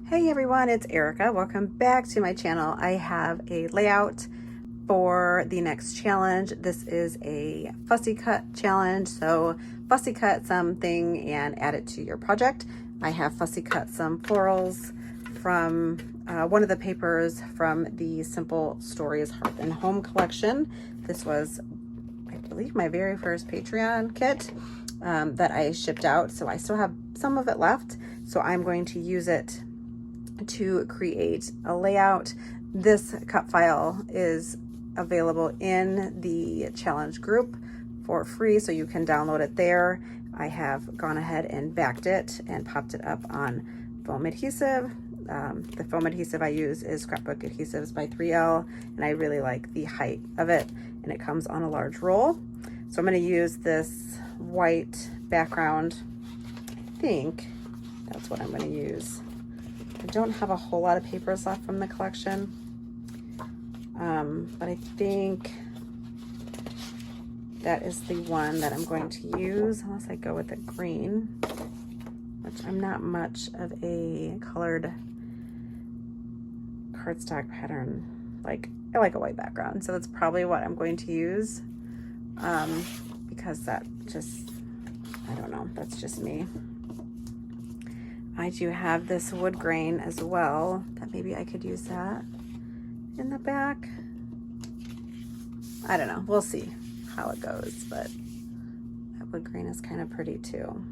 Hey everyone, it's Erica. Welcome back to my channel. I have a layout for the next challenge. This is a fussy cut challenge. So fussy cut something and add it to your project. I have fussy cut some florals from one of the papers from the Simple Stories Hearth and Home collection. This was, I believe, my very first Patreon kit that I shipped out. So I still have some of it left. So I'm going to use it to create a layout. This cut file is available in the challenge group for free, so you can download it there. I have gone ahead and backed it and popped it up on foam adhesive. The foam adhesive I use is Scrapbook Adhesives by 3L, and I really like the height of it, and it comes on a large roll. So I'm going to use this white background. I think that's what I'm going to use. I don't have a whole lot of papers left from the collection, but I think that is the one that I'm going to use, unless I go with the green, which I'm not much of a colored cardstock pattern. Like, I like a white background, so that's probably what I'm going to use, because that just, I don't know, that's just me. I do have this wood grain as well, that maybe I could use that in the back. I don't know, we'll see how it goes, but that wood grain is kind of pretty too.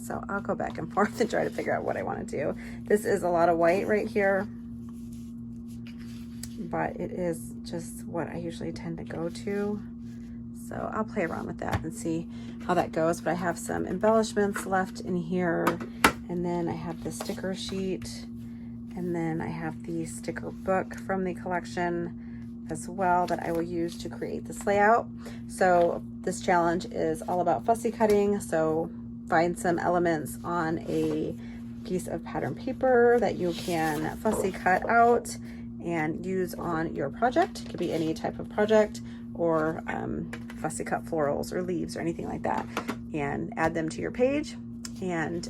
So I'll go back and forth and try to figure out what I want to do. This is a lot of white right here, but it is just what I usually tend to go to. So I'll play around with that and see how that goes. But I have some embellishments left in here. And then I have the sticker sheet. And then I have the sticker book from the collection as well that I will use to create this layout. So this challenge is all about fussy cutting. So find some elements on a piece of pattern paper that you can fussy cut out and use on your project. It could be any type of project, or fussy cut florals or leaves or anything like that, and add them to your page. And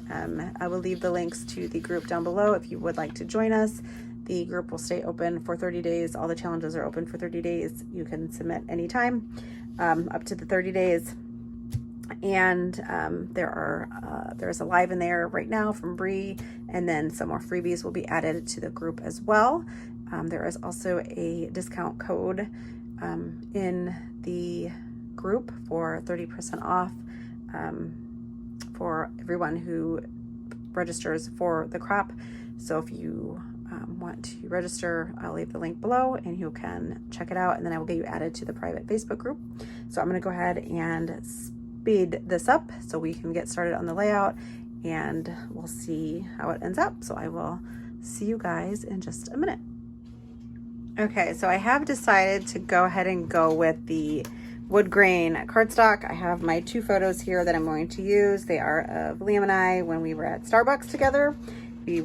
I will leave the links to the group down below if you would like to join us. The group will stay open for 30 days. All the challenges are open for 30 days. You can submit anytime, up to the 30 days. And there's a live in there right now from Bree, and then some more freebies will be added to the group as well. There is also a discount code in the group for 30% off for everyone who registers for the crop. So if you want to register, I'll leave the link below and you can check it out, and then I will get you added to the private Facebook group. So I'm going to go ahead and speed this up so we can get started on the layout, and we'll see how it ends up. So I will see you guys in just a minute. Okay, so I have decided to go ahead and go with the wood grain cardstock. I have my two photos here that I'm going to use. They are of Liam and I when we were at Starbucks together. We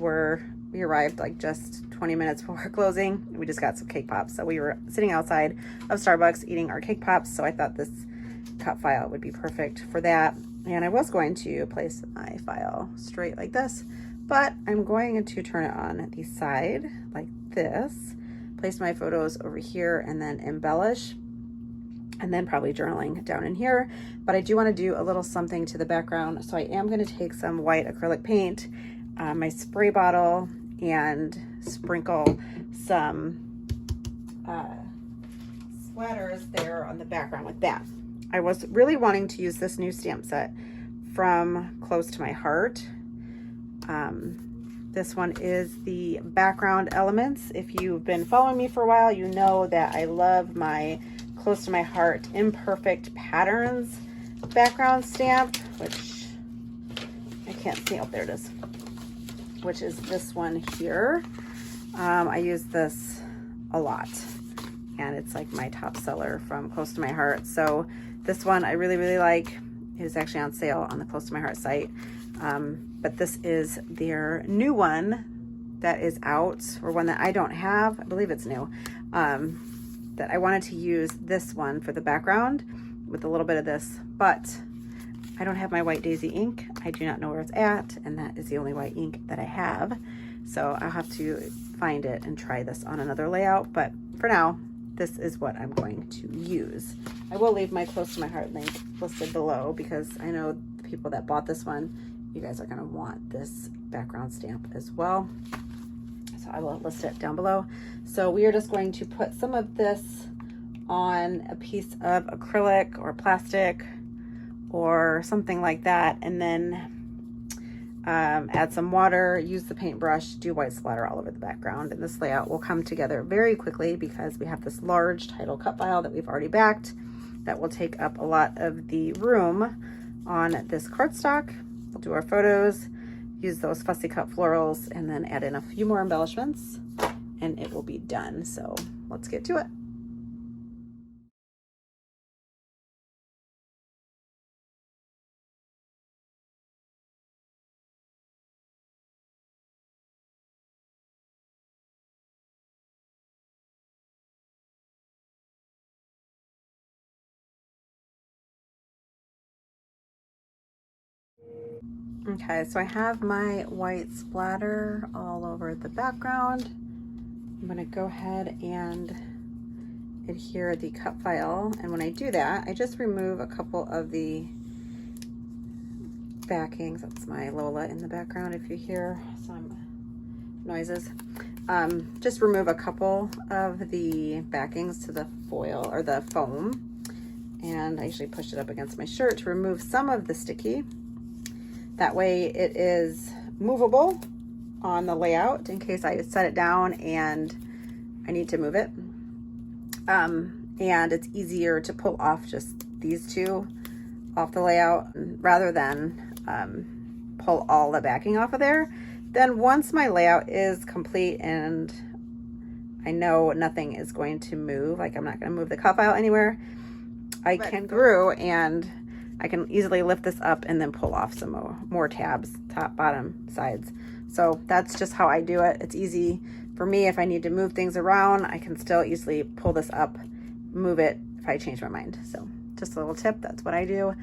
arrived like just 20 minutes before closing. We just got some cake pops. So we were sitting outside of Starbucks eating our cake pops. So I thought this cut file would be perfect for that. And I was going to place my file straight like this, but I'm going to turn it on the side like this. Place my photos over here and then embellish, and then probably journaling down in here. But I do want to do a little something to the background. So I am going to take some white acrylic paint, my spray bottle, and sprinkle some splatters there on the background with that. I was really wanting to use this new stamp set from Close to My Heart. This one is the background elements. If you've been following me for a while, you know that I love my Close to My Heart Imperfect Patterns background stamp, which I can't see. Oh, there it is. Which is this one here. I use this a lot, and it's like my top seller from Close to My Heart. So this one I really, really like. It is actually on sale on the Close to My Heart site. But this is their new one that is out, or one that I don't have. I believe it's new. That I wanted to use this one for the background with a little bit of this, but I don't have my white daisy ink. I do not know where it's at, and that is the only white ink that I have. So I'll have to find it and try this on another layout, but for now, this is what I'm going to use. I will leave my close to my heart link listed below because I know the people that bought this one, you guys are gonna want this background stamp as well. So I will list it down below. So we are just going to put some of this on a piece of acrylic or plastic or something like that, and then add some water, use the paintbrush, do white splatter all over the background. And this layout will come together very quickly because we have this large title cut file that we've already backed that will take up a lot of the room on this cardstock. We'll do our photos, use those fussy cut florals, and then add in a few more embellishments, and it will be done. So let's get to it. Okay, so I have my white splatter all over the background. I'm gonna go ahead and adhere the cut file. And when I do that, I just remove a couple of the backings. That's my Lola in the background if you hear some noises. Just remove a couple of the backings to the foil or the foam. And I usually push it up against my shirt to remove some of the sticky. That way it is movable on the layout in case I set it down and I need to move it. And it's easier to pull off just these two off the layout rather than pull all the backing off of there. Then once my layout is complete and I know nothing is going to move, like I'm not going to move the cut file anywhere, I can through and I can easily lift this up and then pull off some more tabs, top, bottom, sides. So that's just how I do it. It's easy for me. If I need to move things around, I can still easily pull this up, move it if I change my mind. So just a little tip, that's what I do.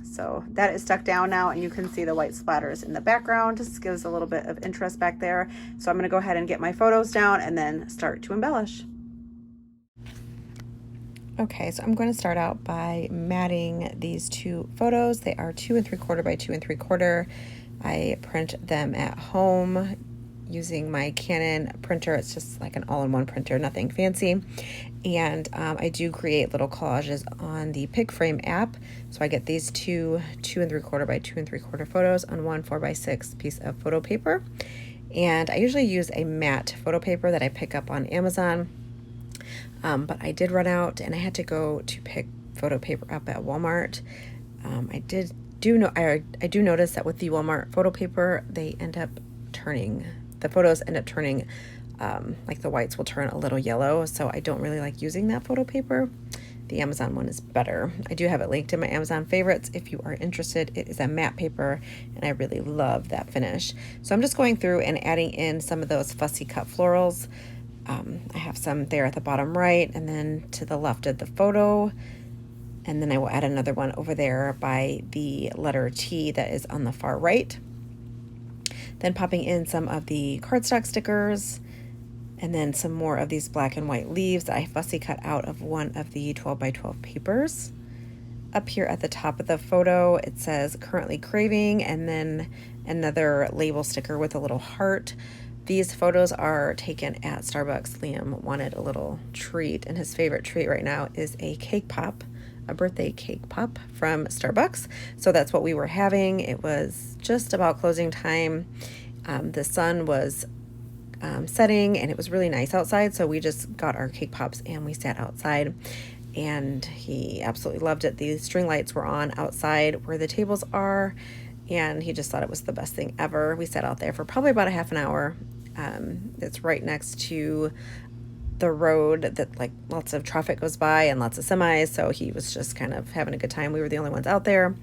So that is stuck down now, and you can see the white splatters in the background. Just gives a little bit of interest back there. So I'm gonna go ahead and get my photos down and then start to embellish. Okay, so I'm going to start out by matting these two photos. They are 2 3/4 by 2 3/4. I print them at home using my Canon printer. It's just like an all-in-one printer, nothing fancy. And I do create little collages on the Pick Frame app. So I get these two 2 3/4 by 2 3/4 photos on one 4x6 piece of photo paper. And I usually use a matte photo paper that I pick up on Amazon. But I did run out and I had to go to pick photo paper up at Walmart. I do notice that with the Walmart photo paper, the photos end up turning, like the whites will turn a little yellow. So I don't really like using that photo paper. The Amazon one is better. I do have it linked in my Amazon favorites if you are interested. It is a matte paper and I really love that finish. So I'm just going through and adding in some of those fussy cut florals. I have some there at the bottom right and then to the left of the photo, and then I will add another one over there by the letter T that is on the far right. Then popping in some of the cardstock stickers and then some more of these black and white leaves that I fussy cut out of one of the 12 by 12 papers. Up here at the top of the photo it says currently craving, and then another label sticker with a little heart. These photos are taken at Starbucks. Liam wanted a little treat, and his favorite treat right now is a cake pop, a birthday cake pop from Starbucks. So that's what we were having. It was just about closing time. The sun was setting and it was really nice outside. So we just got our cake pops and we sat outside, and he absolutely loved it. The string lights were on outside where the tables are, and he just thought it was the best thing ever. We sat out there for probably about a half an hour. It's right next to the road that like lots of traffic goes by and lots of semis, so he was just kind of having a good time. We were the only ones out there,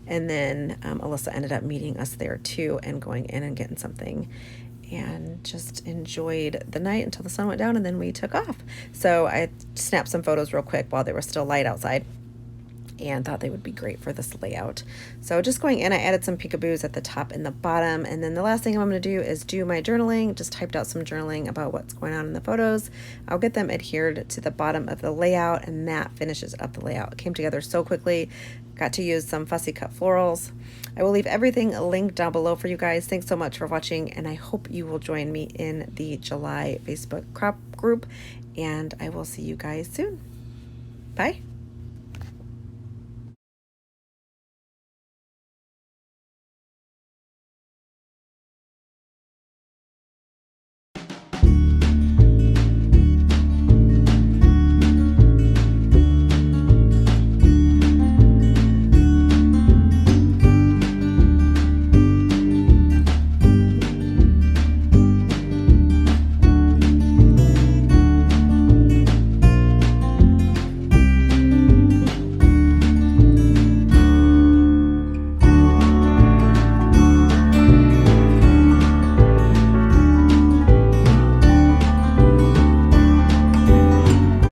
and then Alyssa ended up meeting us there too and going in and getting something, and just enjoyed the night until the sun went down, and then we took off. So I snapped some photos real quick while there was still light outside. and thought they would be great for this layout. So just going in, I added some peekaboos at the top and the bottom, and then the last thing I'm going to do is do my journaling. Just typed out some journaling about what's going on in the photos. I'll get them adhered to the bottom of the layout, and that finishes up the layout. It came together so quickly. Got to use some Fussy cut florals. I will leave everything linked down below for you guys. Thanks so much for watching, and I hope you will join me in the July Facebook crop group, and I will see you guys soon. Bye.